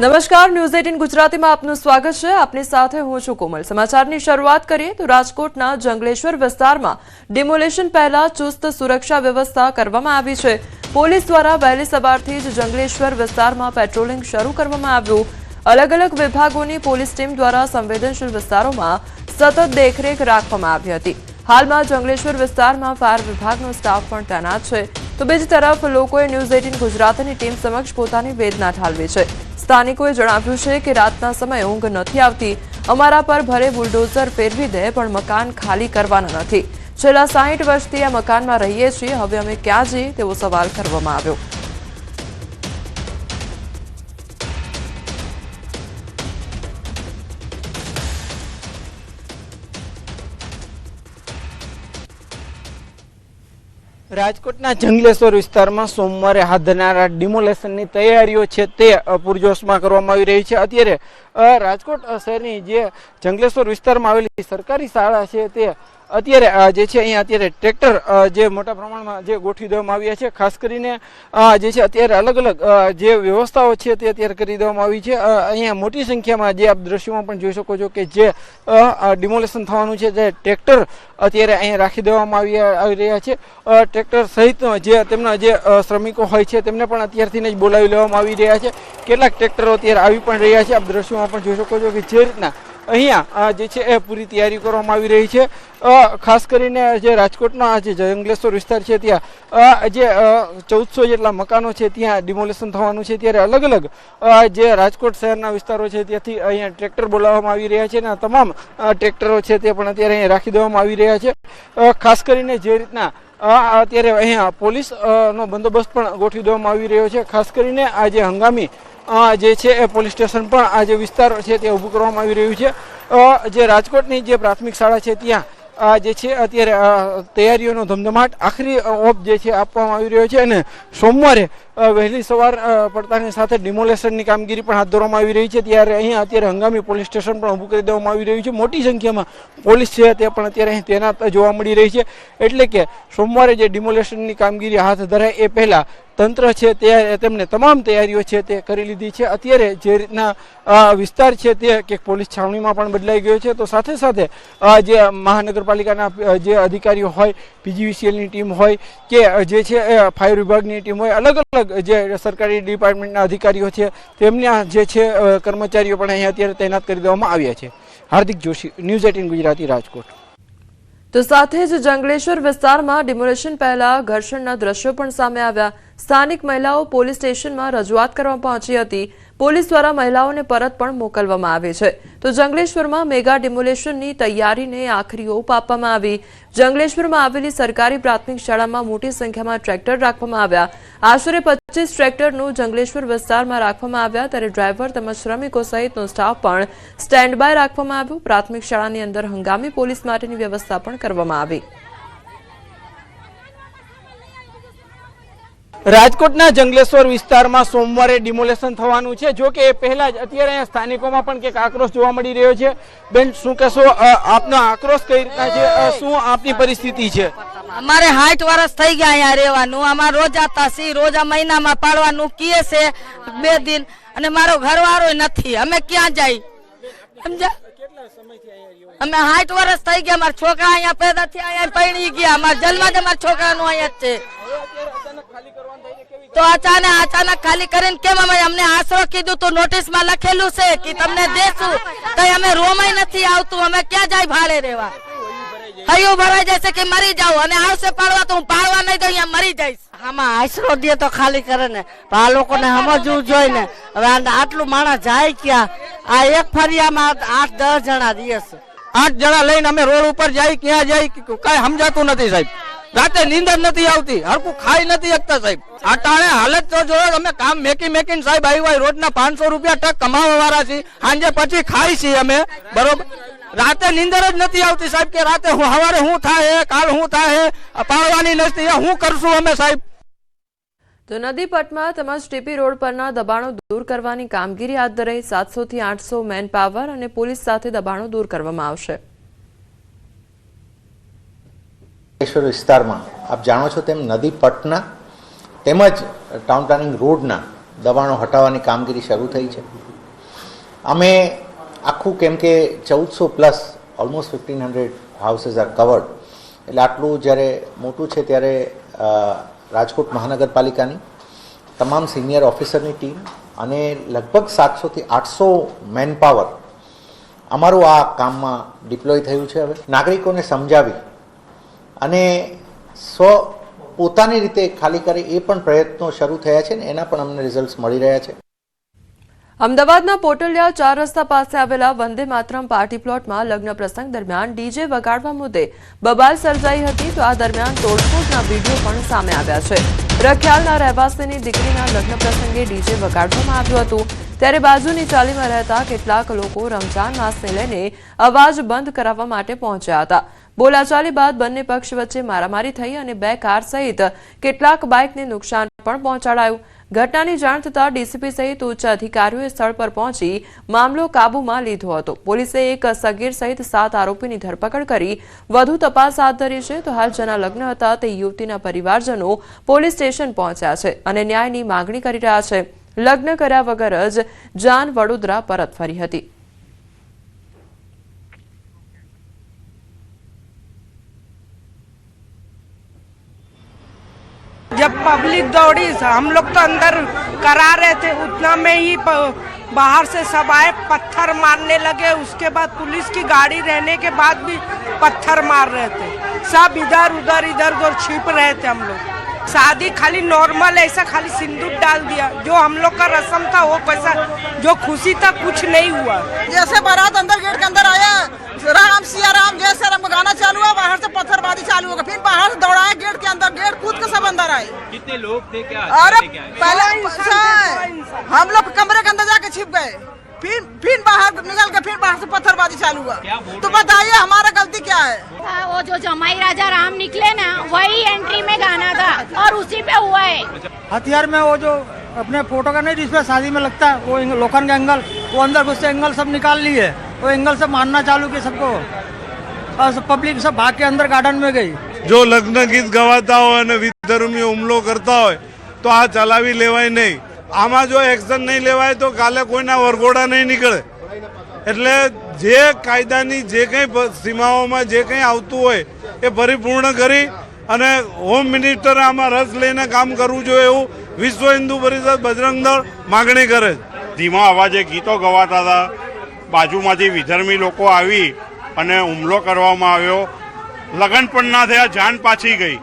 નમસ્કાર, ન્યૂઝ 18 ગુજરાતીમાં આપનું સ્વાગત છે। આપની સાથે હું છું કોમલ। સમાચારની શરૂઆત કરીએ તો રાજકોટના જંગલેશ્વર વિસ્તારમાં ડિમોલેશન પહેલા ચુસ્ત સુરક્ષા વ્યવસ્થા કરવામાં આવી છે। પોલીસ દ્વારા વહેલી સવારથી જ જંગલેશ્વર વિસ્તારમાં પેટ્રોલિંગ શરૂ કરવામાં આવ્યું। અલગ અલગ વિભાગોની પોલીસ ટીમ દ્વારા સંવેદનશીલ વિસ્તારોમાં સતત દેખરેખ રાખવામાં આવી હતી। હાલમાં જંગલેશ્વર વિસ્તારમાં ફાયર વિભાગનો સ્ટાફ પણ તૈનાત છે। તો બીજી તરફ લોકોએ ન્યૂઝ 18 ગુજરાતીની ટીમ સમક્ષ પોતાની વેદના ઠાલવી છે। સ્થાનિકોએ જણાવ્યું છે કે રાતના સમયે ઊંઘ નથી આવતી, અમારા પર ભરે બુલડોઝર ફેરવી દે પણ મકાન ખાલી કરવાના નથી। છેલ્લા 60 વર્ષથી આ મકાનમાં રહીએ છીએ, હવે અમે ક્યાં જઈએ તેવો સવાલ કરવામાં આવ્યો। રાજકોટના જંગલેશ્વર વિસ્તારમાં સોમવારે હાથ ધરાનારા ડિમોલેશનની તૈયારીઓ છે તે પૂરજોશમાં કરવામાં આવી રહી છે। અત્યારે રાજકોટ શહેરની જે જંગલેશ્વર વિસ્તારમાં આવેલી સરકારી શાળા છે તે અત્યારે જે છે અહીંયા અત્યારે ટ્રેક્ટર જે મોટા પ્રમાણમાં જે ગોઠવી દેવામાં આવ્યા છે। ખાસ કરીને જે છે અત્યારે અલગ અલગ જે વ્યવસ્થાઓ છે તે અત્યારે કરી દેવામાં આવી છે। અહીંયા મોટી સંખ્યામાં જે આપ દ્રશ્યોમાં પણ જોઈ શકો છો કે જે ડિમોલેશન થવાનું છે તે ટ્રેક્ટર અત્યારે અહીંયા રાખી દેવામાં આવી રહ્યા છે। ટ્રેક્ટર સહિત જે તેમના જે શ્રમિકો હોય છે તેમને પણ અત્યારથી જ બોલાવી લેવામાં આવી રહ્યા છે। કેટલાક ટ્રેક્ટરો અત્યારે આવી પણ રહ્યા છે। આપ દ્રશ્યોમાં પણ જોઈ શકો છો કે જે રીતના અહીંયા જે છે એ પૂરી તૈયારી કરવામાં આવી રહી છે। ખાસ કરીને જે રાજકોટના જે જંગલેશ્વર વિસ્તાર છે ત્યાં જે 1400 જેટલા મકાનો છે ત્યાં ડિમોલેશન થવાનું છે। ત્યારે અલગ અલગ જે રાજકોટ શહેરના વિસ્તારો છે ત્યાંથી અહીંયા ટ્રેક્ટર બોલાવવામાં આવી રહ્યા છે અને તમામ ટ્રેક્ટરો છે તે પણ અત્યારે અહીંયા રાખી દેવામાં આવી રહ્યા છે। ખાસ કરીને જે રીતના અત્યારે અહીંયા પોલીસ નો બંદોબસ્ત પણ ગોઠવી દેવામાં આવી રહ્યો છે। ખાસ કરીને આ જે હંગામી જે છે એ પોલીસ સ્ટેશન પણ આ જે વિસ્તાર છે તે ઊભું કરવામાં આવી રહ્યું છે। જે રાજકોટની જે પ્રાથમિક શાળા છે ત્યાં જે છે અત્યારે તૈયારીઓનો ધમધમાટ આખરી ઓપ જે છે આપવામાં આવી રહ્યો છે અને સોમવારે વહેલી સવાર પડતાની સાથે ડિમોલેશનની કામગીરી પણ હાથ ધરવામાં આવી રહી છે। ત્યારે અહીંયા અત્યારે હંગામી પોલીસ સ્ટેશન પણ ઊભું કરી દેવામાં આવી રહ્યું છે। મોટી સંખ્યામાં પોલીસ છે તે પણ અત્યારે અહીં તૈનાત જોવા મળી રહી છે। એટલે કે સોમવારે જે ડિમોલેશનની કામગીરી હાથ ધરાય એ પહેલા તંત્ર છે તે તેમને તમામ તૈયારીઓ છે તે કરી લીધી છે। અત્યારે જે રીતના વિસ્તાર છે તે કે પોલીસ છાવણીમાં પણ બદલાઈ ગયો છે, તો સાથે સાથે જે મહાનગરપાલિકાના જે અધિકારીઓ હોય, પીજીવીસીએલની ટીમ હોય કે જે છે ફાયર વિભાગની ટીમ હોય, અલગ અલગ જે સરકારી ડિપાર્ટમેન્ટના અધિકારીઓ છે તેમના જે છે કર્મચારીઓ પણ અહીંયા અત્યારે તૈનાત કરી દેવામાં આવ્યા છે। હાર્દિક જોશી, ન્યૂઝ 18 ગુજરાતી, રાજકોટ। તો સાથે જ જંગલેશ્વર વિસ્તારમાં ડિમોલેશન પહેલા ઘર્ષણના દ્રશ્યો પણ સામે આવ્યા। સ્થાનિક મહિલાઓ પોલીસ સ્ટેશનમાં રજૂઆત કરવા પહોંચી હતી। પોલીસ દ્વારા મહિલાઓને પરત પણ મોકલવામાં આવી છે। તો જંગલેશ્વરમાં મેગા ડિમોલેશનની તૈયારીને આખરી ઓપ આપવામાં આવી। જંગલેશ્વરમાં આવેલી સરકારી પ્રાથમિક શાળામાં મોટી સંખ્યામાં ટ્રેક્ટર રાખવામાં આવ્યા। આશરે 25 ટ્રેક્ટરનું જંગલેશ્વર વિસ્તારમાં રાખવામાં આવ્યા, ત્યારે ડ્રાઈવર તેમજ શ્રમિકો સહિતનો સ્ટાફ પણ સ્ટેન્ડ બાય રાખવામાં આવ્યો। પ્રાથમિક શાળાની અંદર હંગામી પોલીસ માટેની વ્યવસ્થા પણ કરવામાં આવી। રાજકોટના જંગલેશ્વર વિસ્તારમાં સોમવારે ડિમોલેશન થવાનું છે। જો કે એ પહેલા જ અત્યારે અહીંયા સ્થાનિકોમાં પણ કંઈક આક્રોશ જોવા મળી રહ્યો છે। બેન, શું કહેશો? આપનો આક્રોશ કઈ રીતના છે? શું આપની પરિસ્થિતિ છે? અમારે 60 વર્ષ થઈ ગયા અહીંયા રહેવાનું। અમારે રોજ આતા સી, રોજ આ મહિનામાં પાડવાનું કીએ છે 2 દિન, અને મારો ઘરવાળો નથી, અમે ક્યાં જાય? સમજ્યા? અમે 60 વર્ષ થઈ ગયા। મારા છોકરા અહીંયા પેદા થયા, અહીંયા પરણી ગયા। અમારા જન્મ જ અમારા છોકરાનું અહીંયા જ છે। તો અચાનક ખાલી કરીને કેમ? અમને આશરો કીધું તો નોટિસમાં લખેલું છે કે તમને દેશું, તો અમે રોમાય નથી આવતું, અમે ક્યાં જાય ભાડે રહેવા? હૈયું ભરાઈ જશે કે મરી જાવ, અને આવશે પાડવા તો હું પાડવા નહીં તો અહીંયા મરી જઈશ। આમાં આશરો દે તો ખાલી કરે ને, આ લોકોને સમજવું જોઈએ ને। હવે આટલું માણસ જાય ક્યાં? આ એક ફરિયામાં 8-10 જણા દે છે। 8 જણા લઈને અમે રોડ ઉપર જાય, ક્યાં જાય કઈ સમજાતું નથી સાહેબ। રાતે નીંદર નથી આવતી, હરકું ખાઈ નથી શકતા સાહેબ। આટાણે હાલત તો જોયો, અમે કામ મેકીને સાહેબ આવ્યા રોજના 500 રૂપિયા ટક કમાવા વાળા છીએ, સાંજે પછી ખાઈ છીએ અમે, બરોબર? રાતે નીંદર જ નથી આવતી સાહેબ, કે રાતે સવારે શું થાય, કાલ શું થાય, પાડવાની નથી, શું કરશું અમે સાહેબ? તો નદીપટમાં તેમજ ટીપી રોડ પરના દબાણો દૂર કરવાની કામગીરી હાથ ધરાઈ। 700 થી 800 મેન પાવર અને પોલીસ સાથે દબાણો દૂર કરવામાં આવશે। વિસ્તારમાં આપ જાણો છો તેમ નદીપટના તેમજ ટાઉન પ્લાનિંગ રોડના દબાણો હટાવવાની કામગીરી શરૂ થઈ છે. અમે આખું કેમ કે 1400+ ઓલમોસ્ટ 1500 હાઉસીસ આર કવર્ડ, એટલે આટલું જ્યારે મોટું છે ત્યારે રાજકોટ મહાનગરપાલિકાની તમામ સિનિયર ઓફિસરની ટીમ અને લગભગ 700 થી 800 મેન પાવર અમારું આ કામમાં ડિપ્લોય થયું છે. હવે નાગરિકોને સમજાવી અને પોતાની રીતે ખાલી કરે એ પણ પ્રયત્નો શરૂ થયા છે ને એના પણ અમને રિઝલ્ટ્સ મળી રહ્યા છે. અમદાવાદના પોટલિયા 4 રસ્તા પાસે આવેલા વંદે માતરમ પાર્ટી પ્લોટમાં લગ્ન પ્રસંગ દરમિયાન ડીજે વગાડવા મુદ્દે બબાલ સર્જાઈ હતી, તો આ દરમિયાન તોડફોડના વિડીયો પણ સામે આવ્યા છે. રખિયાલના રહેવાસીની દીકરીના લગ્ન પ્રસંગે ડીજે વગાડવામાં આવ્યું હતું, ત્યારે બાજુની ચાલીમાં રહેતા કેટલાક લોકો રમજાન માસને લઈને અવાજ બંધ કરાવવા માટે પહોંચ્યા હતા. બોલાચાલી બાદ બંને પક્ષ વચ્ચે મારામારી થઈ અને 2 કાર સહિત કેટલાક બાઇકને નુકસાન પણ પહોંચાડાયું. ઘટનાની જાણ થતાં ડીસીપી સહિત ઉચ્ચ અધિકારીઓએ સ્થળ પર પહોંચી મામલો કાબૂમાં લીધો હતો. પોલીસે એક સગીર સહિત 7 આરોપીની ધરપકડ કરી વધુ તપાસ હાથ ધરી છે. તો હાલ જેના લગ્ન હતા તે યુવતીના પરિવારજનો પોલીસ સ્ટેશન પહોંચ્યા છે અને ન્યાયની માંગણી કરી રહ્યા છે. લગ્ન કર્યા વગર જ જાન વડોદરા પરત ફરી હતી. जब पब्लिक दौड़ी, हम लोग तो अंदर करा रहे थे, उतना में ही बाहर से सब आए, पत्थर मारने लगे. उसके बाद पुलिस की गाड़ी रहने के बाद भी पत्थर मार रहे थे. सब इधर उधर छिप रहे थे. हम लोग शादी खाली नॉर्मल ऐसा खाली सिंदूर डाल दिया. जो हम लोग का रस्म था वो पैसा जो खुशी था कुछ नहीं हुआ. जैसे बारात अंदर गेट के अंदर आया, राम सिया राम जय सिया राम गाना चालू हुआ, बाहर से पत्थरबाजी चालू हो गई. फिर बाहर से दौड़ाए गेट के अंदर, गेट कूद के सब अंदर आए. कितने लोग थे? क्या अरे पहले हम लोग कमरे के अंदर जाके छिप गए, फिर बाहर निकल के फिर बाहर से पत्थरबाजी चालू हुआ. तो बताइए हमारा गलती क्या है? वो जो जमाई राजा राम निकले ना, वही एंट्री में गाना था और उसी पे हुआ है. हथियार में वो जो अपने फोटो का नहीं जिसपे शादी में लगता है वो लोखंड का एंगल, वो अंदर घुसते एंगल सब निकाल लिए. वो एंगल से मारना चालू किया सबको और सब पब्लिक सब भाग के अंदर गार्डन में गई. जो लग्न गीत गवाता हो અને વિધર્મી હુમલો કરતા હોય તો આ ચલાવી લેવાય નહીં. આમાં જો એક્શન નહીં લેવાય તો કાલે કોઈના વરઘોડા નહીં નીકળે. એટલે જે કાયદાની જે કંઈ સીમાઓમાં જે કંઈ આવતું હોય એ પરિપૂર્ણ કરી અને હોમ મિનિસ્ટરે આમાં રસ લઈને કામ કરવું જોઈએ એવું વિશ્વ હિન્દુ પરિષદ બજરંગ દળ માગણી કરે છે. ધીમા અવાજે ગીતો ગવાતા હતા, બાજુમાંથી વિધર્મી લોકો આવી અને હુમલો કરવામાં આવ્યો. લગ્ન પણ ના થયા, જાન પાછી ગઈ.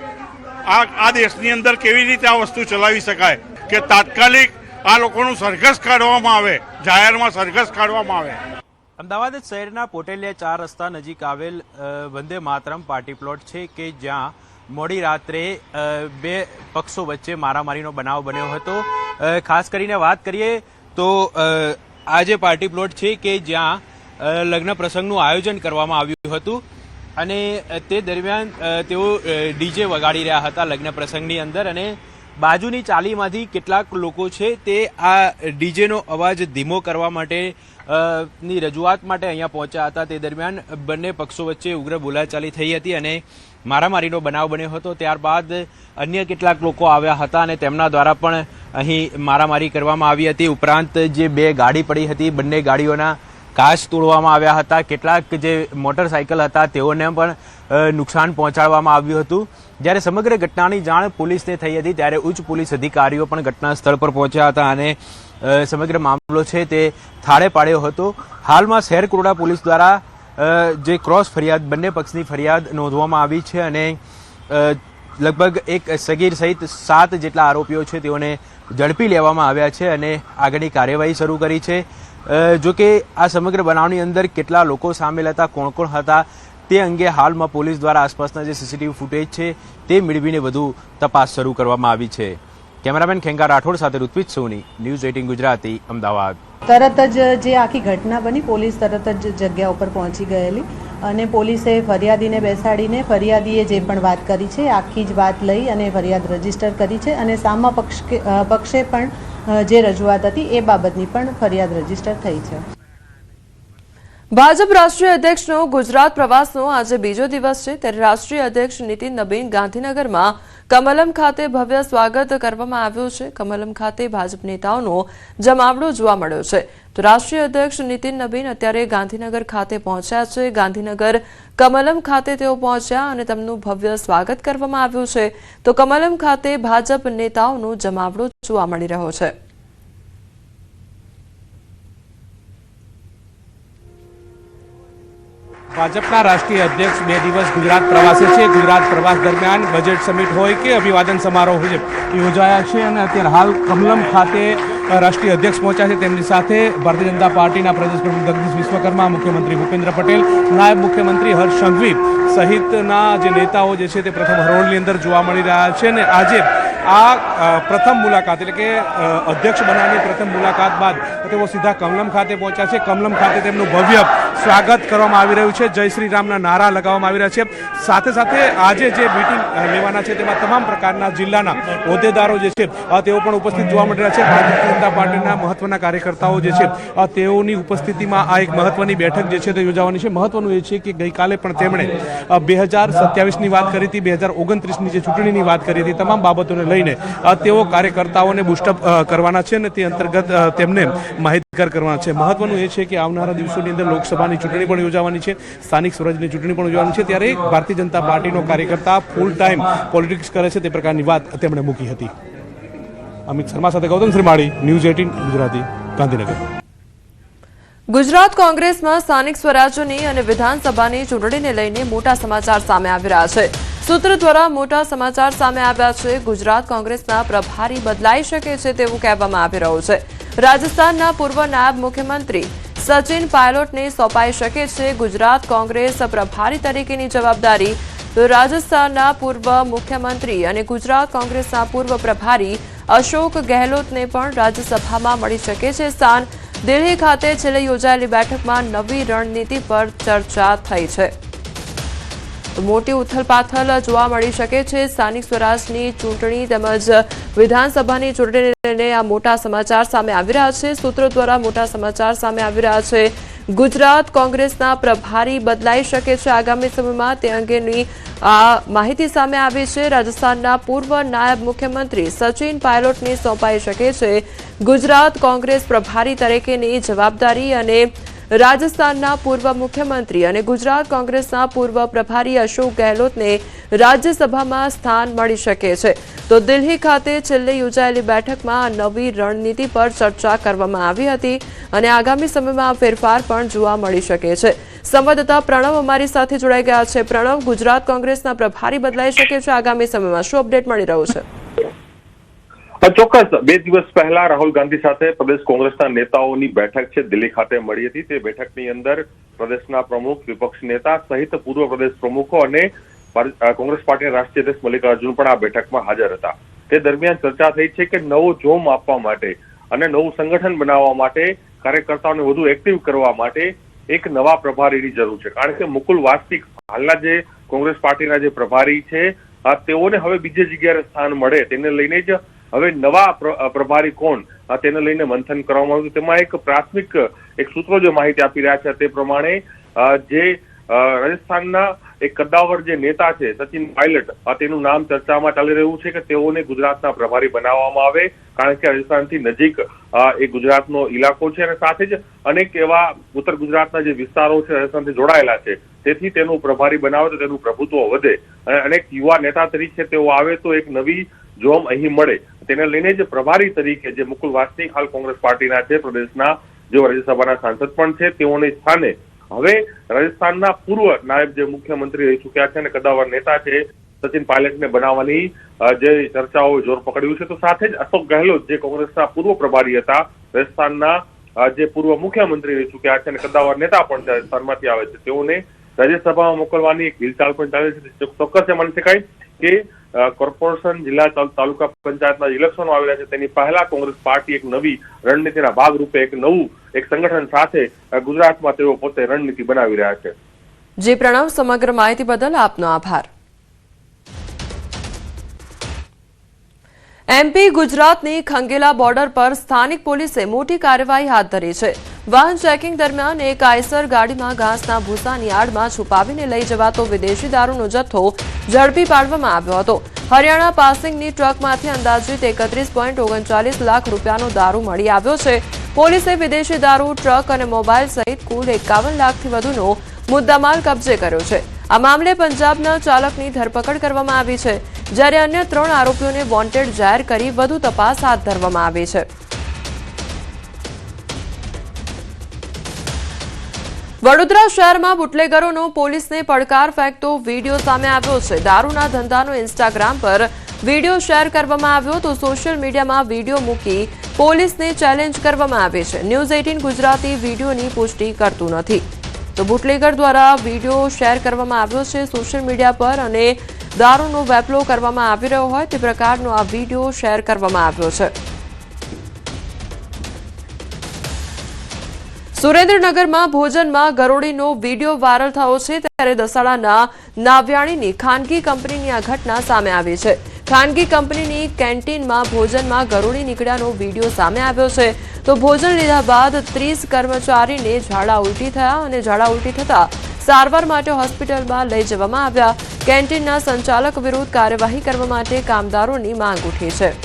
આ દેશની અંદર કેવી રીતે આ વસ્તુ ચલાવી શકાય કે તાત્કાલિક આ લોકોનું સરઘસ કાઢવામાં આવે, જાહેરમાં સરઘસ કાઢવામાં આવે. અમદાવાદ શહેરના પોટેલિયા 4 રસ્તા નજીક આવેલ વંદે માતરમ પાર્ટી પ્લોટ છે કે જ્યાં મોડી રાત્રે 2 પક્ષો વચ્ચે મારામારીનો બનાવ બન્યો હતો. ખાસ કરીને વાત કરીએ તો આ જે પાર્ટી પ્લોટ છે કે જ્યાં લગ્ન પ્રસંગનું આયોજન કરવામાં આવ્યું હતું અને તે દરમિયાન તેઓ ડીજે વગાડી રહ્યા હતા લગ્ન પ્રસંગની અંદર અને બાજુની ચાલીમાંથી કેટલાક લોકો છે તે આ ડીજેનો અવાજ ધીમો કરવા માટે ની રજૂઆત માટે અહીંયા પહોંચ્યા હતા. તે દરમિયાન બંને પક્ષો વચ્ચે ઉગ્ર બોલાચાલી થઈ હતી અને મારામારીનો બનાવ બન્યો હતો. ત્યારબાદ અન્ય કેટલાક લોકો આવ્યા હતા અને તેમના દ્વારા પણ અહીં મારામારી કરવામાં આવી હતી. ઉપરાંત જે 2 ગાડી પડી હતી, બંને ગાડીઓના કાચ તોડવામાં આવ્યા હતા. કેટલાક જે મોટરસાયકલ હતા તેઓને પણ નુકસાન પહોંચાડવામાં આવ્યું હતું. જ્યારે સમગ્ર ઘટનાની જાણ પોલીસને થઈ હતી ત્યારે ઉચ્ચ પોલીસ અધિકારીઓ પણ ઘટના સ્થળ પર પહોંચ્યા હતા અને સમગ્ર મામલો છે તે થાળે પાડ્યો હતો. હાલમાં શહેર કોરડા પોલીસ દ્વારા જે ક્રોસ ફરિયાદ, બંને પક્ષની ફરિયાદ નોંધવામાં આવી છે અને લગભગ એક સગીર સહિત 7 જેટલા આરોપીઓ છે તેઓને ઝડપી લેવામાં આવ્યા છે અને આગળની કાર્યવાહી શરૂ કરી છે. જોકે આ સમગ્ર બનાવની અંદર કેટલા લોકો સામેલ હતા, કોણ કોણ હતા તે અંગે હાલમાં પોલીસ દ્વારા આસપાસના જે સીસીટીવી ફૂટેજ છે તે મેળવીને વધુ તપાસ શરૂ કરવામાં આવી છે. કેમેરામેન ખેંગા રાઠોડ સાથે ઋત્વિજ સોની, ન્યૂઝ 18 ગુજરાતી, અમદાવાદ. તરત જ જે આખી ઘટના બની પોલીસ તરત જ જગ્યા ઉપર પહોંચી ગયેલી અને પોલીસે ફરિયાદીને બેસાડીને ફરિયાદીએ જે પણ વાત કરી છે આખી જ વાત લઈ અને ફરિયાદ રજીસ્ટર કરી છે અને સામા પક્ષે પણ જે રજૂઆત હતી એ બાબતની પણ ફરિયાદ રજીસ્ટર થઈ છે. ભાજપ રાષ્ટ્રીય અધ્યક્ષનો ગુજરાત પ્રવાસનો આજે બીજો દિવસ છે ત્યારે રાષ્ટ્રીય અધ્યક્ષ નીતિન નબીન ગાંધીનગરમાં કમલમ ખાતે ભવ્ય સ્વાગત કરવામાં આવ્યું છે। કમલમ ખાતે ભાજપ નેતાઓનો જમાવડો જોવા મળ્યો છે। તો રાષ્ટ્રીય અધ્યક્ષ નીતિન નબીન અત્યારે ગાંધીનગર ખાતે પહોંચ્યા છે। ગાંધીનગર કમલમ ખાતે તેઓ પહોંચ્યા અને તેમનું ભવ્ય સ્વાગત કરવામાં આવ્યું છે। તો કમલમ ખાતે ભાજપ નેતાઓનો જમાવડો જોવા મળી રહ્યો છે। ભાજપના રાષ્ટ્રીય અધ્યક્ષ 2 દિવસ ગુજરાત પ્રવાસે છે। ગુજરાત પ્રવાસ દરમિયાન બજેટ સમિટ હોય કે અભિવાદન સમારોહ યોજાયા છે અને અત્યારે હાલ કમલમ ખાતે રાષ્ટ્રીય અધ્યક્ષ પહોંચ્યા છે। તેમની સાથે ભારતીય જનતા પાર્ટીના પ્રદેશ પ્રમુખ જગદીશ વિશ્વકર્મા, મુખ્યમંત્રી ભૂપેન્દ્ર પટેલ, નાયબ મુખ્યમંત્રી હર્ષ સંઘવી સહિતના જે નેતાઓ જે છે તે પ્રથમ હરોળની અંદર જોવા મળી રહ્યા છે અને આજે આ પ્રથમ મુલાકાત એટલે કે અધ્યક્ષ બનવાની પ્રથમ મુલાકાત બાદ તેઓ સીધા કમલમ ખાતે પહોંચ્યા છે। કમલમ ખાતે તેમનું ભવ્ય સ્વાગત કરવામાં આવી રહ્યું છે। જય શ્રી રામના નારા લગાવવામાં આવી રહ્યા છે। સાથે સાથે આજે જે મીટિંગ લેવાના છે તેમાં તમામ પ્રકારના જિલ્લાના હોદ્દેદારો જે છે તેઓ પણ ઉપસ્થિત જોવા મળી રહ્યા છે। ભારતીય જનતા પાર્ટીના મહત્વના કાર્યકર્તાઓ જે છે તેઓની ઉપસ્થિતિમાં આ એક મહત્વની બેઠક જે છે તે યોજાવાની છે। મહત્વનું એ છે કે ગઈકાલે પણ તેમણે 2027ની વાત કરી હતી, 2029ની જે ચૂંટણીની વાત કરી હતી, તમામ બાબતોને લઈને તેઓ કાર્યકર્તાઓને બુસ્ટઅપ કરવાના છે અને તે અંતર્ગત તેમને માહિતગાર કરવાના છે। મહત્વનું એ છે કે આવનારા દિવસોની અંદર લોકસભાની ચૂંટણી પણ યોજાવાની છે, સ્થાનિક સ્વરાજની ચૂંટણી પણ યોજાવાની છે, ત્યારે ભારતીય જનતા પાર્ટીનો કાર્યકર્તા ફૂલ ટાઈમ પોલિટિક્સ કરે છે તે પ્રકારની વાત તેમણે મૂકી હતી। અમિત શર્મા સાથે ગૌતમ શ્રીમાળી, ન્યૂઝ 18 ગુજરાતી, ગાંધીનગર। ગુજરાત કોંગ્રેસમાં સ્થાનિક સ્વરાજ્યની અને વિધાનસભાની ચૂંટણીને લઈને મોટા સમાચાર સામે આવી રહ્યા છે। સૂત્રો દ્વારા મોટા સમાચાર સામે આવ્યા છે। ગુજરાત કોંગ્રેસના પ્રભારી બદલાઈ શકે છે તેવું કહેવામાં આવી રહ્યું છે। રાજસ્થાનના પૂર્વ નાયબ મુખ્યમંત્રી સચિન પાયલોટને સોંપાઈ શકે છે ગુજરાત કોંગ્રેસ પ્રભારી તરીકેની જવાબદારી। તો રાજસ્થાનના પૂર્વ મુખ્યમંત્રી અને ગુજરાત કોંગ્રેસના પૂર્વ પ્રભારી અશોક ગેહલોતને પણ રાજ્યસભામાં મળી શકે છે સ્થાન। દિલ્હી ખાતે છેલ્લે યોજાયેલી બેઠકમાં નવી રણનીતિ પર ચર્ચા થઈ છે। મોટી ઉથલપાથલ જોવા મળી શકે છે। સ્થાનિક સ્વરાજની ચૂંટણી તેમજ વિધાનસભાની ચૂંટણીને લઈને આ મોટા સમાચાર સામે આવી રહ્યા છે। સૂત્રો દ્વારા મોટા સમાચાર સામે આવી રહ્યા છે। ગુજરાત કોંગ્રેસના પ્રભારી બદલાઈ શકે છે આગામી સમયમાં, તે અંગેની આ માહિતી સામે આવી છે। રાજસ્થાનના પૂર્વ નાયબ મુખ્યમંત્રી સચિન પાયલોટને સોંપાઈ શકે છે ગુજરાત કોંગ્રેસ પ્રભારી તરીકેની જવાબદારી અને રાજસ્થાનના પૂર્વ મુખ્યમંત્રી અને ગુજરાત કોંગ્રેસના પૂર્વ પ્રભારી અશોક ગેહલોતને રાજ્યસભામાં સ્થાન મળી શકે છે। તો દિલ્હી ખાતે છેલ્લે યોજાયેલી બેઠકમાં નવી રણનીતિ પર ચર્ચા કરવામાં આવી હતી અને આગામી સમયમાં ફેરફાર પણ જોવા મળી શકે છે। સંવાદદાતા પ્રણવ અમારી સાથે જોડાઈ ગયા છે। પ્રણવ, ગુજરાત કોંગ્રેસના પ્રભારી બદલાઈ શકે છે આગામી સમયમાં, શું અપડેટ મળી રહ્યું છે? ચોક્કસ 2 દિવસ પહેલા રાહુલ ગાંધી સાથે પ્રદેશ કોંગ્રેસના નેતાઓની બેઠક છે દિલ્હી ખાતે મળી હતી। તે બેઠકની અંદર પ્રદેશના પ્રમુખ, વિપક્ષ નેતા સહિત પૂર્વ પ્રદેશ પ્રમુખો અને કોંગ્રેસ પાર્ટીના રાષ્ટ્રીય અધ્યક્ષ મલ્લિકાર્જુન પણ આ બેઠકમાં હાજર હતા। તે દરમિયાન ચર્ચા થઈ છે કે નવો જોમ આપવા માટે અને નવું સંગઠન બનાવવા માટે, કાર્યકર્તાઓને વધુ એક્ટિવ કરવા માટે એક નવા પ્રભારીની જરૂર છે। કારણ કે મુકુલ વાસ્તિક હાલના જે કોંગ્રેસ પાર્ટીના જે પ્રભારી છે તેઓને હવે બીજી જગ્યાએ સ્થાન મળે તેને લઈને જ હવે નવા પ્રભારી કોણ તેને લઈને મંથન કરવામાં આવ્યું। તેમાં એક પ્રાથમિક સૂત્રો જે માહિતી આપી રહ્યા છે તે પ્રમાણે જે રાજસ્થાનના એક કદ્દાવર જે નેતા છે સચિન પાયલટ, તેનું નામ ચર્ચામાં ચાલી રહ્યું છે કે તેઓને ગુજરાતના પ્રભારી બનાવવામાં આવે। કારણ કે રાજસ્થાનથી નજીક એ ગુજરાતનો ઇલાકો છે અને સાથે જ અનેક એવા ઉત્તર ગુજરાતના જે વિસ્તારો છે રાજસ્થાનથી જોડાયેલા છે, તેથી તેનું પ્રભારી બનાવે તો તેનું પ્રભુત્વ વધે અને અનેક યુવા નેતા તરીકે તેઓ આવે તો એક નવી જોમ અહીં મળે। તેને લઈને જ પ્રભારી તરીકે જે મુકુલ વાસ્નિક હાલ કોંગ્રેસ પાર્ટીના છે, પ્રદેશના જેઓ રાજ્યસભાના સાંસદ પણ છે, તેઓને સ્થાને હવે રાજસ્થાનના પૂર્વ નાયબ જે મુખ્યમંત્રી રહી ચુક્યા છે અને કદાવર નેતા છે સચિન પાયલટને બનાવવાની જે ચર્ચાઓ જોર પકડ્યું છે। તો સાથે જ અશોક ગેહલોત જે કોંગ્રેસના પૂર્વ પ્રભારી હતા, રાજસ્થાનના જે પૂર્વ મુખ્યમંત્રી રહી ચુક્યા છે અને કદાવર નેતા પણ રાજસ્થાનમાંથી આવે છે, તેઓને રાજ્યસભામાં મોકલવાની એક હિલચાલ પણ ચાલે છે। ચોક્કસ એ માની શકાય કે કોર્પોરેશન, જિલ્લા તાલુકા પંચાયતના ઇલેક્શનો આવી રહ્યા છે તેની પહેલા કોંગ્રેસ પાર્ટી એક નવી રણનીતિના ભાગરૂપે એક નવું સંગઠન સાથે ગુજરાતમાં તેઓ પોતે રણનીતિ બનાવી રહ્યા છે। જી પ્રણવ, સમગ્ર માહિતી બદલ આપનો આભાર। એમપી ગુજરાતની ખંગેલા બોર્ડર પર સ્થાનિક પોલીસે મોટી કાર્યવાહી હાથ ધરી છે। વાહન ચેકિંગ દરમિયાન એક આઈસર ગાડીમાં ઘાસના ભૂસાની આડમાં છુપાવીને લઈ જવાતો વિદેશી દારૂનો જથ્થો ઝડપી પાડવામાં આવ્યો હતો. હરિયાણા પાસિંગની ટ્રકમાંથી અંદાજિત 31.39 લાખ રૂપિયાનો દારૂ મળી આવ્યો છે. પોલીસે વિદેશી દારૂ, ટ્રક અને મોબાઈલ સહિત કુલ 51 લાખથી વધુનો મુદ્દામાલ કબજે કર્યો છે. આ મામલે પંજાબના ચાલકની ધરપકડ કરવામાં આવી છે, જ્યારે અન્ય 3 આરોપીઓને વોન્ટેડ જાહેર કરી વધુ તપાસ હાથ ધરવામાં આવી છે. વડોદરા શહેરમાં બુટલેગરોનો પોલીસને પડકાર ફેંકતો વિડીયો સામે આવ્યો છે. દારૂના ધંધાનો ઇન્સ્ટાગ્રામ પર વિડીયો શેર કરવામાં આવ્યો તો સોશિયલ મીડિયામાં વિડીયો મૂકી પોલીસને ચેલેન્જ કરવામાં આવે છે. ન્યૂઝ 18 ગુજરાતી વિડીયોની પુષ્ટિ કરતું નથી. તો બુટલેગર દ્વારા વિડીયો શેર કરવામાં આવ્યો છે સોશિયલ મીડિયા પર અને દારૂનો વેપલો કરવામાં આવી રહ્યો હોય તે પ્રકારનો આ વિડીયો શેર કરવામાં આવ્યો છે. સુરેન્દ્રનગરમાં ભોજનમાં ગરોળીનો વિડીયો વાયરલ થયો છે, ત્યારે દસાડાના નાવ્યાણીની ખાનગી કંપનીની આ ઘટના સામે આવી છે. ખાનગી કંપનીની કેન્ટીનમાં ભોજનમાં ગરોળી નીકળ્યાનો વિડીયો સામે આવ્યો છે. તો ભોજન લીધા બાદ 30 કર્મચારીને ઝાડા ઉલટી થયા અને ઝાડા ઉલટી થતા સારવાર માટે હોસ્પિટલમાં લઈ જવામાં આવ્યા. કેન્ટીનના સંચાલક વિરુદ્ધ કાર્યવાહી કરવા માટે કામદારોની માંગ ઉઠી છે.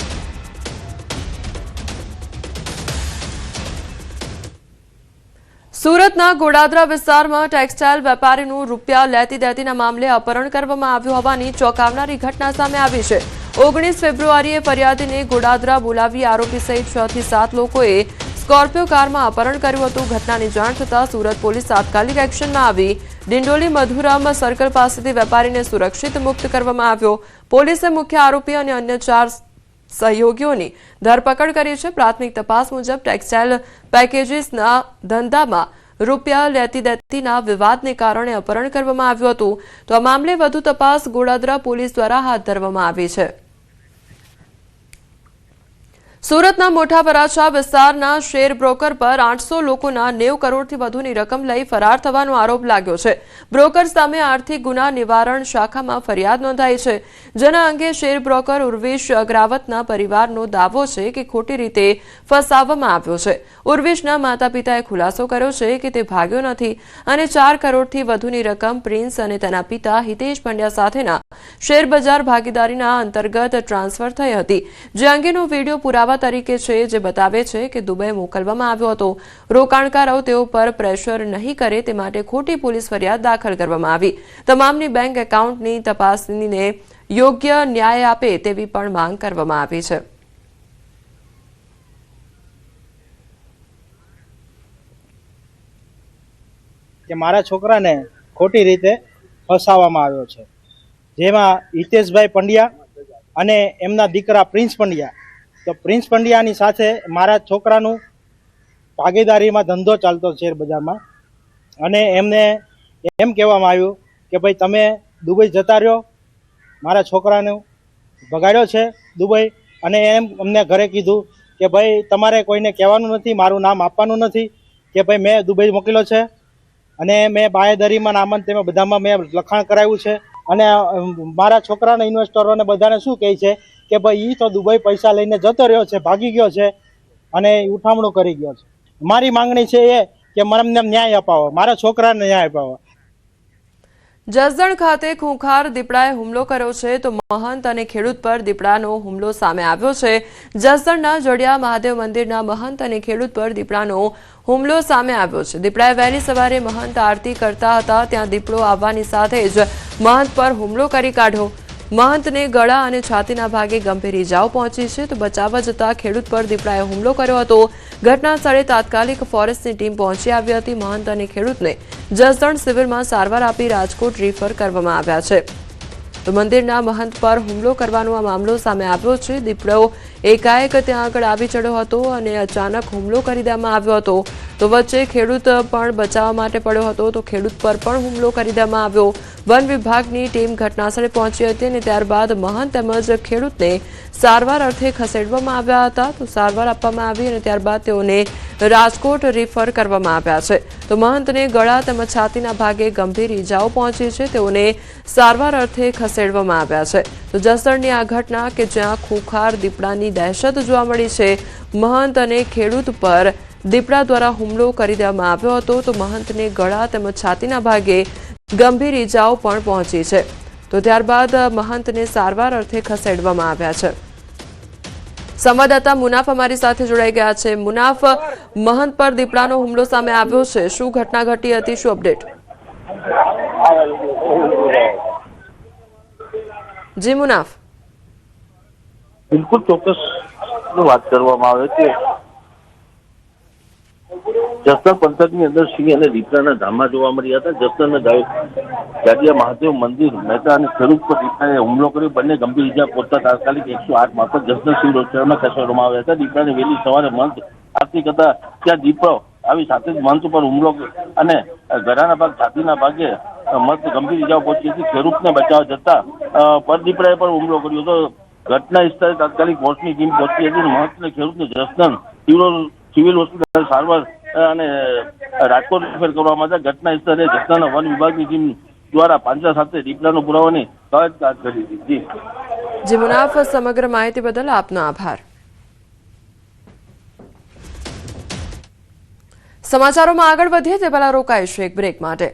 સુરતના ગોડાદરા વિસ્તારમાં ટેક્સટાઇલ વેપારીનું રૂપિયા લેતી દેતીના મામલે અપહરણ કરવામાં આવ્યું હોવાની ચોંકાવનારી ઘટના સામે આવી છે. 19 ફેબ્રુઆરીએ ફરિયાદીને ગોડાદરા બોલાવી આરોપી સહિત 6 થી 7 લોકોએ સ્કોર્પિયો કારમાં અપહરણ કર્યું હતું. ઘટનાની જાણ થતાં સુરત પોલીસ તાત્કાલિક એક્શનમાં આવી ડિંડોલી મધુરામ સર્કલ પાસેથી વેપારીને સુરક્ષિત મુક્ત કરવામાં આવ્યો. પોલીસે મુખ્ય આરોપી અને અન્ય 4 સહયોગીઓની ધરપકડ કરી છે. પ્રાથમિક તપાસ મુજબ ટેક્સટાઇલ પેકેજીસના ધંધામાં રૂપિયા લેતી દેતીના વિવાદને કારણે અપહરણ કરવામાં આવ્યું હતું. તો આ મામલે વધુ તપાસ ગોડાદરા પોલીસ દ્વારા હાથ ધરવામાં આવી છે. સુરતના મોટા વરાછા વિસ્તારના શેર બ્રોકર પર 800 લોકોના 90 કરોડથી વધુની રકમ લઈ ફરાર થવાનો આરોપ લાગ્યો છે. બ્રોકર સામે આર્થિક ગુના નિવારણ શાખામાં ફરિયાદ નોંધાઈ છે, જેના અંગે શેર બ્રોકર ઉર્વિશ અગ્રાવતના પરિવારનો દાવો છે કે ખોટી રીતે ફસાવવામાં આવ્યો છે. ઉર્વિશના માતા પિતાએ ખુલાસો કર્યો છે કે તે ભાગ્યો નથી અને 4 કરોડથી વધુની રકમ પ્રિન્સ અને તેના પિતા હિતેશ પંડ્યા સાથેના શેરબજાર ભાગીદારીના અંતર્ગત ટ્રાન્સફર થઈ હતી, જે અંગેનો વિડીયો પુરાવા તરીકે છે, જે બતાવે છે કે દુબઈ મોકલવામાં આવ્યો હતો. રોકાણકારો તેઓ પર પ્રેશર નહીં કરે તે માટે ખોટી પોલીસ ફરિયાદ દાખલ કરવામાં આવી. તમામની બેંક એકાઉન્ટની તપાસણીને યોગ્ય ન્યાય આપે તેવી પણ માંગ કરવામાં આવી છે. કે મારા છોકરાને ખોટી રીતે ફસાવવામાં આવ્યો છે, જેમાં હિતેશભાઈ પંડ્યા અને એમના દીકરા પ્રિન્સ પંડ્યા. તો પ્રિન્સ પંડ્યાની સાથે મારા છોકરાનું ભાગીદારીમાં ધંધો ચાલતો શેર બજારમાં, અને એમને એમ કહેવામાં આવ્યું કે ભાઈ તમે દુબઈ જતા રહ્યો, મારા છોકરાને ભગાડ્યો છે દુબઈ, અને એમ અમને ઘરે કીધું કે ભાઈ તમારે કોઈને કહેવાનું નથી, મારું નામ આપવાનું નથી, કે ભાઈ મેં દુબઈ મોકલ્યો છે અને મેં બાંયધરીમાં નામન તેમાં બધામાં મેં લખાણ કરાવ્યું છે. અને મારા છોકરાના ઇન્વેસ્ટરોને બધાને શું કહે છે કે ભાઈ એ તો દુબઈ પૈસા લઈને જતો રહ્યો છે, ભાગી ગયો છે અને ઉઠામણું કરી ગયો છે. મારી માંગણી છે એ કે મને ન્યાય અપાવો, મારા છોકરાને ન્યાય અપાવો. જસદણ ખાતે ખૂંખાર દીપડાએ હુમલો કર્યો છે, તો મહંત અને ખેડૂત પર દીપડાનો હુમલો સામે આવ્યો છે. જસદણના જડિયા મહાદેવ મંદિરના મહંત અને ખેડૂત પર દીપડાનો હુમલો સામે આવ્યો છે. દીપડાએ વહેલી સવારે મહંત આરતી કરતા હતા, ત્યાં દીપડો આવવાની સાથે જ મહંત પર હુમલો કરી કાઢ્યો. મહંતને ગળા અને છાતીના ભાગે ગંભીર ઇજાઓ પહોંચી છે, તો બચાવવા જતા ખેડૂત પર દીપડાએ હુમલો કર્યો હતો. ઘટના સ્થળે તાત્કાલિક ફોરેસ્ટની ટીમ પહોંચી આવી હતી. મહંત અને ખેડૂતને જસદણ સિવિલમાં સારવાર આપી રાજકોટ રિફર કરવામાં આવ્યા છે. તો મંદિરના મહંત પર હુમલો કરવાનો આ મામલો સામે આવ્યો છે. દીપડો એકાએક ત્યાં આગળ આવી ચડ્યો હતો અને અચાનક હુમલો કરી દેવામાં આવ્યો હતો. તો વચ્ચે ખેડૂત પણ બચાવવા માટે પડ્યો હતો, તો ખેડૂત પર પણ હુમલો કરી દેવામાં આવ્યો. વન વિભાગની ટીમ ઘટનાસ્થળે પહોંચી હતી અને ત્યારબાદ મહંત તેમજ ખેડૂતને સારવાર અર્થે ખસેડવામાં આવ્યા હતા. તો સારવાર આપવામાં આવી અને ત્યારબાદ તેઓને રાજકોટ રિફર કરવામાં આવ્યા છે. તો મહંતને ગળા તેમજ છાતીના ભાગે ગંભીર ઇજાઓ પહોંચી છે, તેઓને સારવાર અર્થે ખસેડવામાં આવ્યા છે. તો જસદણની આ ઘટના કે જ્યાં ખૂંખાર દીપડાની દહેશત જોવા મળી છે, મહંત અને ખેડૂત પર દીપડા દ્વારા હુમલો કરી દેવામાં આવ્યો હતો તો મહંતને ગળા તેમજ છાતીના ભાગે ગંભીર ઈજાઓ પણ પહોંચી છે તો ત્યારબાદ મહંતને સારવાર અર્થે ખસેડવામાં આવ્યા છે। સંવાદદાતા મુનાફ અમારી સાથે જોડાઈ ગયા છે। મુનાફ, મહંત પર દીપડાનો હુમલો સામે આવ્યો છે, શું ઘટના ઘટી હતી, શું અપડેટ? જી મુનાફ। બિલકુલ ચોક્કસ વાત કરવામાં આવે કે જસદણ પંથકની અંદર સિંહ અને દીપડાના ધામા જોવા મળ્યા હતા। જસદણના જાડિયા મહાદેવ મંદિર મહેતા અને ખેડૂત પર દીપડાએ હુમલો કર્યો। બંને ગંભીર ઈજા પહોંચતા તાત્કાલિક 108 મારફત જસદણ સિવિલ હોસ્પિટલમાં ખસેડવામાં આવ્યા હતા। દીપડાને વહેલી સવારે મહંત આરતી કરતા ત્યાં દીપડો આવી સાથે જ મહંત ઉપર હુમલો અને ગળાના ભાગ છાતીના ભાગે મહંત ગંભીર ઈજાઓ પહોંચી હતી। ખેડૂતને બચાવવા જતા પર દીપડાએ પણ હુમલો કર્યો હતો। ઘટના સ્થળે તાત્કાલિક પોલીસની ટીમ પહોંચી હતી। મહંતને ખેડૂતને જસદણ સિવિલ હોસ્પિટલ સારવાર અને રાજકોટ રેફર કરવામાં આવ્યા। ઘટના સ્થળે જસદણના વન વિભાગની ટીમ દ્વારા પાંજરા સાથે દીપડાનો પુરાવાની તપાસ કરી હતી। જી મુનાફ, સમગ્ર માહિતી બદલ આપનો આભાર। સમાચારોમાં આગળ વધીએ તે પહેલા રોકાઈશું એક બ્રેક માટે।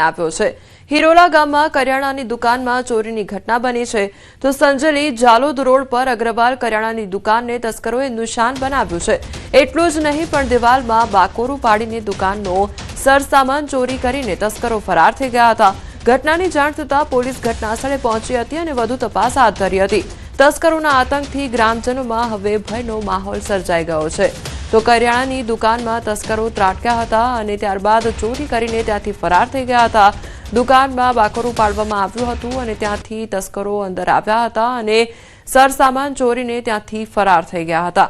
આપ્યો છે હિરોલા ગામમાં કરિયાણાની દુકાનમાં ચોરીની ઘટના બની છે તો સંજલી જાલોદ રોડ પર અગ્રવાલ કરિયાણાની દુકાનને તસ્કરોએ નિશાન બનાવ્યું છે। એટલું જ નહીં પણ દિવાલમાં બાકોરું પાડીને દુકાનનો સરસામાન ચોરી કરીને તસ્કરો ફરાર થઈ ગયા હતા। ઘટનાની જાણ થતાં પોલીસ ઘટનાસ્થળે પહોંચી હતી અને વધુ તપાસ હાથ ધરી હતી। તસ્કરોના આતંકથી ગ્રામજનોમાં હવે ભયનો માહોલ સર્જાઈ ગયો છે તો કરિયાણાની દુકાનમાં તસ્કરો ત્રાટક્યા હતા અને ત્યારબાદ ચોરી કરીને ત્યાંથી ફરાર થઈ ગયા હતા। દુકાનમાં બાકોરું પાડવામાં આવ્યું હતું અને ત્યાંથી તસ્કરો અંદર આવ્યા હતા અને સરસામાન ચોરીને ત્યાંથી ફરાર થઈ ગયા હતા।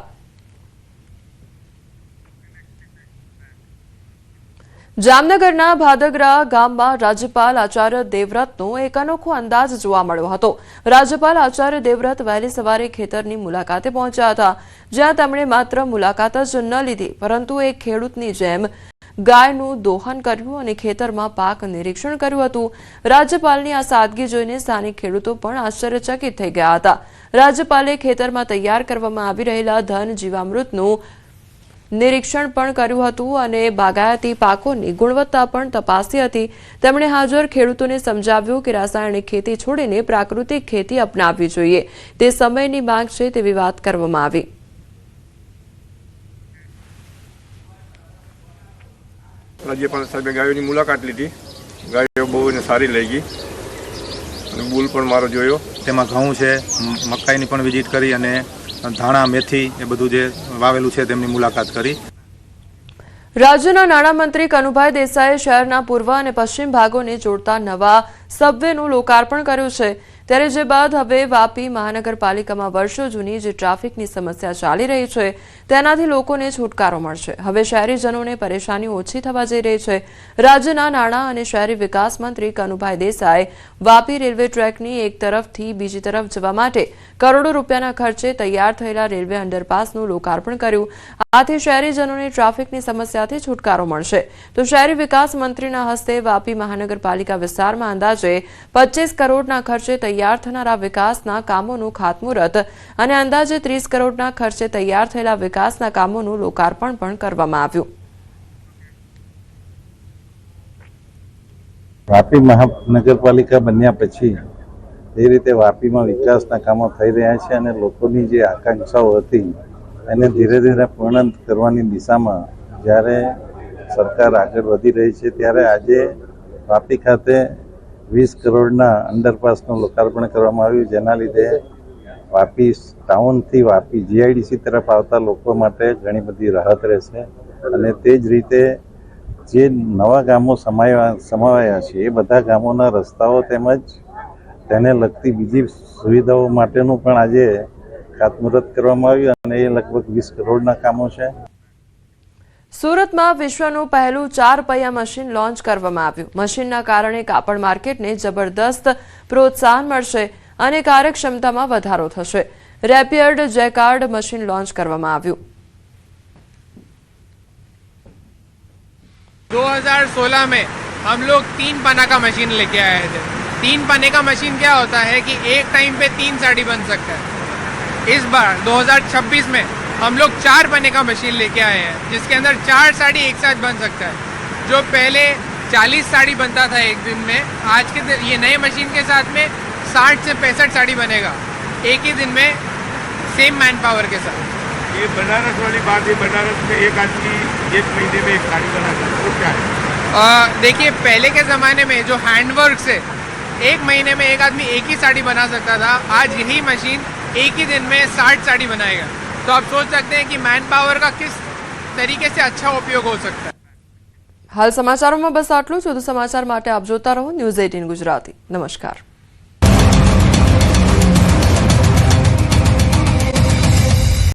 જામનગરના ભાદગરા ગામમાં રાજ્યપાલ આચાર્ય દેવવ્રતનો એક અનોખો અંદાજ જોવા મળ્યો હતો। રાજ્યપાલ આચાર્ય દેવવ્રત વહેલી સવારે ખેતરની મુલાકાતે પહોંચ્યા હતા, જ્યાં તેમણે માત્ર મુલાકાત જ ન લીધી પરંતુ એક ખેડૂતની જેમ ગાયનું દોહન કર્યું અને ખેતરમાં પાક નિરીક્ષણ કર્યું હતું। રાજ્યપાલની આ સાદગી જોઈને સ્થાનિક ખેડૂતો પણ આશ્ચર્યચકિત થઈ ગયા હતા। રાજ્યપાલે ખેતરમાં તૈયાર કરવામાં આવી રહેલા ધન જીવામૃતનું નિરીક્ષણ પણ કર્યું હતું અને બાગાયતી પાકોની ગુણવત્તા પણ તપાસી હતી। તેમણે હાજર ખેડૂતોને સમજાવ્યું કે રાસાયણિક ખેતી છોડીને પ્રાકૃતિક ખેતી અપનાવવી જોઈએ, તે સમયની માંગ છે તેવી વાત કરવામાં આવી। રાજ્યપાલ સાહેબે ગાયોની મુલાકાત લીધી, ગાયો બહુ સારી લઈ ગઈ અને બુલ પણ મારો જોયો। તેમાં ઘઉં છે, મકાઈની પણ વિઝિટ કરી અને ધાણા મેથી એ બધું જે વાવેલું છે તેમની મુલાકાત કરી। રાજ્યના નાણામંત્રી કનુભાઈ દેસાઈએ શહેરના પૂર્વ અને પશ્ચિમ ભાગોને જોડતા નવા સબવેનું લોકાર્પણ કર્યું છે। ત્યારે જે બાદ હવે વાપી મહાનગરપાલિકામાં વર્ષો જૂની જે ટ્રાફિકની સમસ્યા ચાલી રહી છે તેનાથી લોકોને છુટકારો મળશે। હવે શહેરીજનોને પરેશાની ઓછી થવા જઈ રહી છે। રાજ્યના નાણાં અને શહેરી વિકાસ મંત્રી કનુભાઈ દેસાઈ વાપી રેલવે ટ્રેકની એક તરફથી બીજી તરફ જવા માટે કરોડો રૂપિયાના ખર્ચે તૈયાર થયેલા રેલવે અંડરપાસનું લોકાર્પણ કર્યું। આથી શહેરીજનોને ટ્રાફિકની સમસ્યાથી છુટકારો મળશે। તો શહેરી વિકાસ મંત્રીના હસ્તે વાપી મહાનગરપાલિકા વિસ્તારમાં અંદાજે 25 કરોડના ખર્ચે તૈયાર થનારા વિકાસના કામોનું ખાતમુહૂર્ત અને અંદાજે 30 કરોડના ખર્ચે તૈયાર થયેલા વિકાસના કામોનું લોકાર્પણ પણ કરવામાં આવ્યું। વાપી મહાનગરપાલિકા બન્યા પછી એ રીતે વાપીમાં વિકાસના કામો થઈ રહ્યા છે અને લોકોની જે આકાંક્ષાઓ હતી એને ધીરે ધીરે પૂર્ણ કરવાની દિશામાં જ્યારે સરકાર આગળ વધી રહી છે ત્યારે આજે વાપી ખાતે 20 કરોડના અંડરપાસનું લોકાર્પણ કરવામાં આવ્યું, જેના લીધે વાપી ટાઉનથી વાપી જીઆઈડીસી તરફ આવતા લોકો માટે ઘણી બધી રાહત રહેશે અને તે જ રીતે જે નવા ગામો સમાવાયા છે એ બધા ગામોના રસ્તાઓ તેમજ તેને લગતી બીજી સુવિધાઓ માટેનું પણ આજે ખાતમુહૂર્ત કરવામાં આવ્યું અને એ લગભગ 20 કરોડના કામો છે। સુરતમાં વિશ્વનું પહેલું 4 પૈયા મશીન લોન્ચ કરવામાં આવ્યું। મશીનના કારણે કાપડ માર્કેટને જબરદસ્ત પ્રોત્સાહન મળશે અને કાર્યક્ષમતામાં વધારો થશે। રેપિયર્ડ જેકાર્ડ મશીન લોન્ચ કરવામાં આવ્યું। 2016 में हम लोग 3 पन्ना का मशीन लेके आए थे। 3 पन्ने का मशीन क्या होता है कि एक टाइम पे 3 साड़ी बन सकता है। इस बार 2026 में हम लोग 4 बने का मशीन लेके आए हैं, जिसके अंदर 4 साड़ी एक साथ बन सकता है। जो पहले 40 साड़ी बनता था एक दिन में, आज के ये नए मशीन के साथ में 60 से 65 साड़ी बनेगा एक ही दिन में, सेम मैन पावर के साथ। ये बनारस वाली बात है, बनारस में एक आदमी 1 महीने में एक साड़ी बना सकता है, वो क्या है? देखिए, पहले के ज़माने में जो हैंडवर्क से 1 महीने में एक आदमी एक ही साड़ी बना सकता था, आज यही मशीन एक ही दिन में 60 साड़ी बनाएगा। तो आप सोच सकते हैं कि मैन पावर का किस तरीके से अच्छा उपयोग हो सकता है। हाल समाचारों में बस आटલું જ। વધુ સમાચાર માટે આપ જોતા રહો ન્યૂઝ 18 ગુજરાતી। નમસ્કાર।